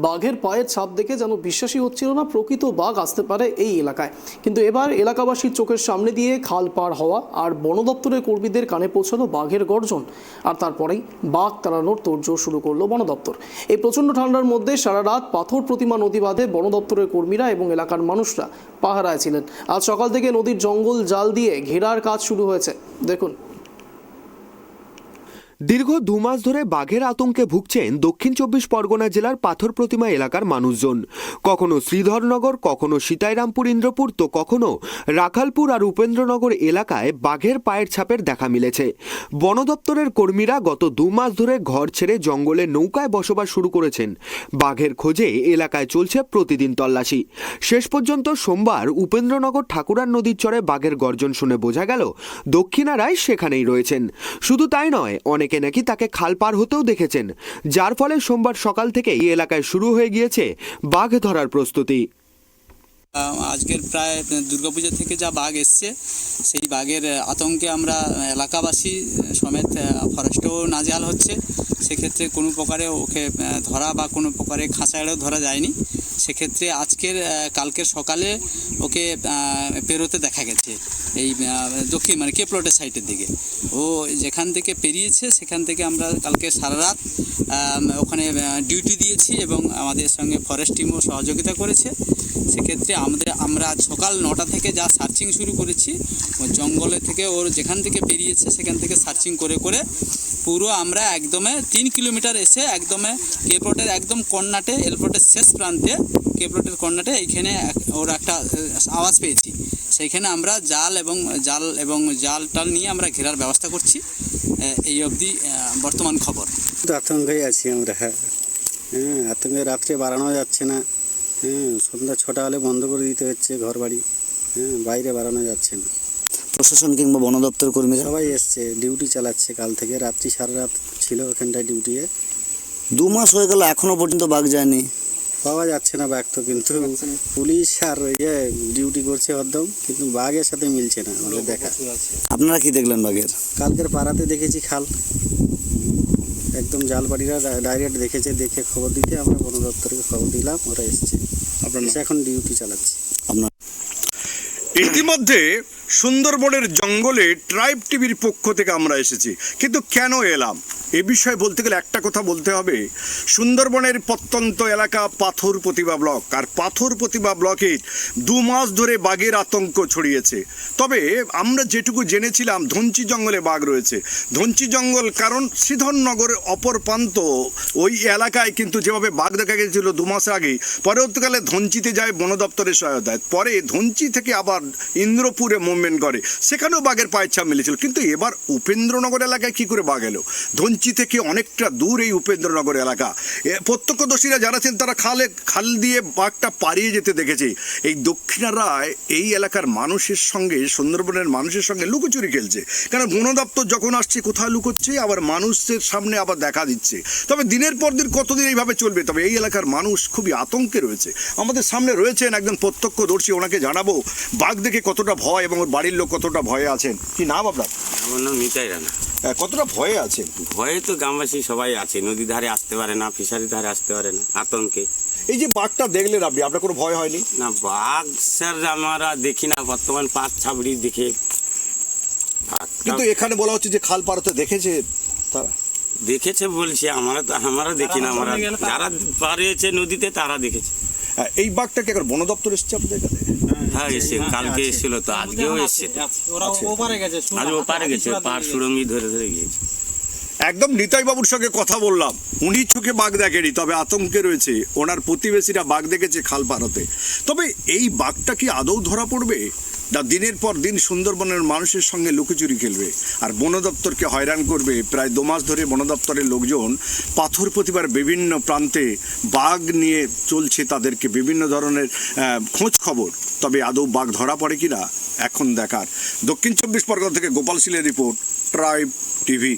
বাঘের পায়ের ছাপ দেখে যেন বিশ্বাসই হচ্ছিল না প্রকৃত বাঘ আসতে পারে এই এলাকায়। কিন্তু এবার এলাকাবাসীর চোখের সামনে দিয়ে খাল পার হওয়া আর বন দপ্তরের কর্মীদের কানে পৌঁছালো বাঘের গর্জন, আর তারপরেই বাঘ তাড়ানোর তোড়জোড় শুরু করলো বন দপ্তর। এই প্রচণ্ড ঠান্ডার মধ্যে সারা রাত পাথর প্রতিমা নদী বাঁধে বন দপ্তরের কর্মীরা এবং এলাকার মানুষরা পাহারায় ছিলেন। আজ সকাল থেকে নদীর জঙ্গল জাল দিয়ে ঘেরার কাজ শুরু হয়েছে। দেখুন। দীর্ঘ 2 মাস ধরে বাঘের আতঙ্কে ভুগছেন দক্ষিণ 24 পরগনা জেলার পাথর প্রতিমা এলাকার মানুষজন। কখনো শ্রীধরনগর, কখনো সীতাইরামপুর ইন্দ্রপুর, তো কখনো রাখালপুর আর উপেন্দ্রনগর এলাকায় বাঘের পায়ের ছাপের দেখা মিলেছে। বন দপ্তরের কর্মীরা গত 2 মাস ধরে ঘর ছেড়ে জঙ্গলে নৌকায় বসবাস শুরু করেছেন। বাঘের খোঁজে এলাকায় চলছে প্রতিদিন তল্লাশি। শেষ পর্যন্ত সোমবার উপেন্দ্রনগর ঠাকুরার নদীর চরে বাঘের গর্জন শুনে বোঝা গেল দক্ষিণারায় সেখানেই রয়েছেন। শুধু তাই নয়, অনেকে নাকি তাকে খাল পার হতেও দেখেছেন, যার ফলে সোমবার সকাল থেকে এই এলাকায় শুরু হয়ে গিয়েছে বাঘ ধরার প্রস্তুতি। আজকের প্রায় দুর্গাপূজা থেকে যা বাঘ এসছে, সেই বাঘের আতঙ্কে আমরা এলাকাবাসী সমেত ফরেস্টও নাজেহাল হচ্ছে। সেক্ষেত্রে কোনো প্রকারে ওকে ধরা বা কোনো প্রকারে খাঁচায়ও ধরা যায়নি। সেক্ষেত্রে কালকের সকালে ওকে পেরোতে দেখা গেছে এই দক্ষিণ কে প্লটের সাইডের দিকে। ও যেখান থেকে পেরিয়েছে সেখান থেকে আমরা কালকে সারা রাত ওখানে ডিউটি দিয়েছি এবং আমাদের সঙ্গে ফরেস্ট টিমও সহযোগিতা করেছে। সেক্ষেত্রে আমরা সকাল 9টা থেকে যা সার্চিং শুরু করেছি, জঙ্গলে থেকে ওর যেখান থেকে পেরিয়েছে সেখান থেকে সার্চিং করে পুরো আমরা একদমে 3 কিলোমিটার এসে একদমে কে প্লটের একদম কর্নাটে, এল প্লটের শেষ প্রান্তে কে প্লটের কর্নাটে এইখানে ওর একটা আওয়াজ পেয়েছি। সেইখানে আমরা জাল টাল নিয়ে আমরা ঘেরার ব্যবস্থা করছি। এই অবধি বর্তমান খবর। আতঙ্কেই আছি আমরা। আতঙ্কে রাত্রে বাড়ানো যাচ্ছে না। সন্ধ্যা 6টা হলে বন্ধ করে দিতে হচ্ছে ঘর বাড়ি। বাইরে বাড়ানো যাচ্ছে না। প্রশাসন কিংবা বন দপ্তর কর্মী সবাই এসছে, ডিউটি চালাচ্ছে। কাল থেকে রাত্রি সারা রাত ছিল ওখানটায় ডিউটি। 2 মাস হয়ে গেল, এখনো পর্যন্ত বাঘ যায়নি। পাওয়া যাচ্ছে না বাঘ, তো কিন্তু পুলিশ আর ডিউটি করছে হরদম, কিন্তু বাঘের সাথে মিলছে না আমাদের দেখা। আপনারা কি দেখলেন বাঘের? কালকের পাড়াতে দেখেছি খাল, একদম জালবাড়িরা ডাইরেক্ট দেখেছে। দেখে খবর দিতে আমরা বন দপ্তরকে খবর দিলাম, ওরা এসছে। আপনারা এখন ডিউটি চালাচ্ছে। আপনার ইতিমধ্যে সুন্দরবনের জঙ্গলে ট্রাইব টিভির পক্ষ থেকে আমরা এসেছি, কিন্তু কেন এলাম এ বিষয়ে বলতে গেলে একটা কথা বলতে হবে। সুন্দরবনের প্রত্যন্ত এলাকা পাথর প্রতিমা ব্লক, আর পাথর প্রতিমা ব্লকে 2 মাস ধরে বাঘের আতঙ্ক ছড়িয়েছে। তবে আমরা যেটুকু জেনেছিলাম ধনচি জঙ্গলে বাঘ রয়েছে। ধনচি জঙ্গল কারণ শ্রীধরনগরের অপর প্রান্ত ওই এলাকায় কিন্তু যেভাবে বাঘ দেখা গেছিল 2 মাস আগে, পরবর্তীকালে ধনচিতে যায় বন দপ্তরের সহায়তায়। পরে ধনচি থেকে আবার ইন্দ্রপুরে মুভমেন্ট করে, সেখানেও বাঘের পায়ের ছাপ মিলেছিল। কিন্তু এবার উপেন্দ্রনগর এলাকায় কি করে বাঘ এলো? ধনচি থেকে অনেকটা দূর এই উপেন্দ্রনগর এলাকা। প্রত্যক্ষদর্শীরা যারা আছেন তারা খাল দিয়ে বাঘটা পাড়িয়ে যেতে দেখেছে। এই দক্ষিণারায় এই এলাকার মানুষের সঙ্গে, সুন্দরবনের মানুষের সঙ্গে লুকোচুরি খেলছে। কারণ বন দপ্তর যখন আসছে কোথায় লুকোচ্ছে, আবার মানুষের সামনে আবার দেখা দিচ্ছে। তবে দিনের পর দিন কতদিন এইভাবে চলবে? তবে এই এলাকার মানুষ খুবই আতঙ্কে রয়েছে। আমাদের সামনে রয়েছেন একজন প্রত্যক্ষদর্শী, ওনাকে জানাবো বাঘ দেখে কতটা ভয় এবং ওর বাড়ির লোক কতটা ভয়ে আছেন। কি নাম আপনার? আমার নাম নিতাই রানা। কতটা ভয়ে আছেন? ভয়ে তো গ্রামবাসী সবাই আছে, নদী ধারে আসতে পারে না, ফিশারি ধারে আসতে পারে না, আতঙ্কে। এই যে বাঘটা দেখলেন আপনি, আপনার কোনো ভয় হয়নি? না, বাঘ স্যার আমরা দেখি না, বর্তমান পাঁচ ছাবড়ি দেখে। কিন্তু এখানে বলা হচ্ছে যে খাল পাড়তে দেখেছে তারা। দেখেছে বলছি, আমরা দেখি না, আমরা যারা পাড়িয়েছে নদীতে তারা দেখেছে। এই বাঘটা কি এখন বন দপ্তর এসছে আপনাদের এখানে? হ্যাঁ এসছে, কালকে এসেছিল, তো আজকেও এসছে। আজ ওপারে গেছে, পাহাড় সুড়ঙ্গি ধরে গিয়েছে। একদম নিতাই বাবুর সঙ্গে কথা বললাম, উনি চোখে বাঘ দেখেনি, তবে আতঙ্কে রয়েছে। ওনার প্রতিবেশীরা বাঘ দেখেছে খাল পাড়তে। তবে এই বাঘটা কি আদৌ ধরা পড়বে, না দিনের পর দিন সুন্দরবনের মানুষের সঙ্গে লুকোচুরি খেলবে আর বন দপ্তরকে হয়রান করবে? প্রায় 2 মাস ধরে বন দপ্তরের লোকজন পাথর প্রতিমার বিভিন্ন প্রান্তে বাঘ নিয়ে চলছে, তাদেরকে বিভিন্ন ধরনের খোঁজ খবর। তবে আদৌ বাঘ ধরা পড়ে কিনা এখন দেখার। দক্ষিণ 24 পরগনা থেকে গোপাল শীলের রিপোর্ট, ট্রাইব টিভি।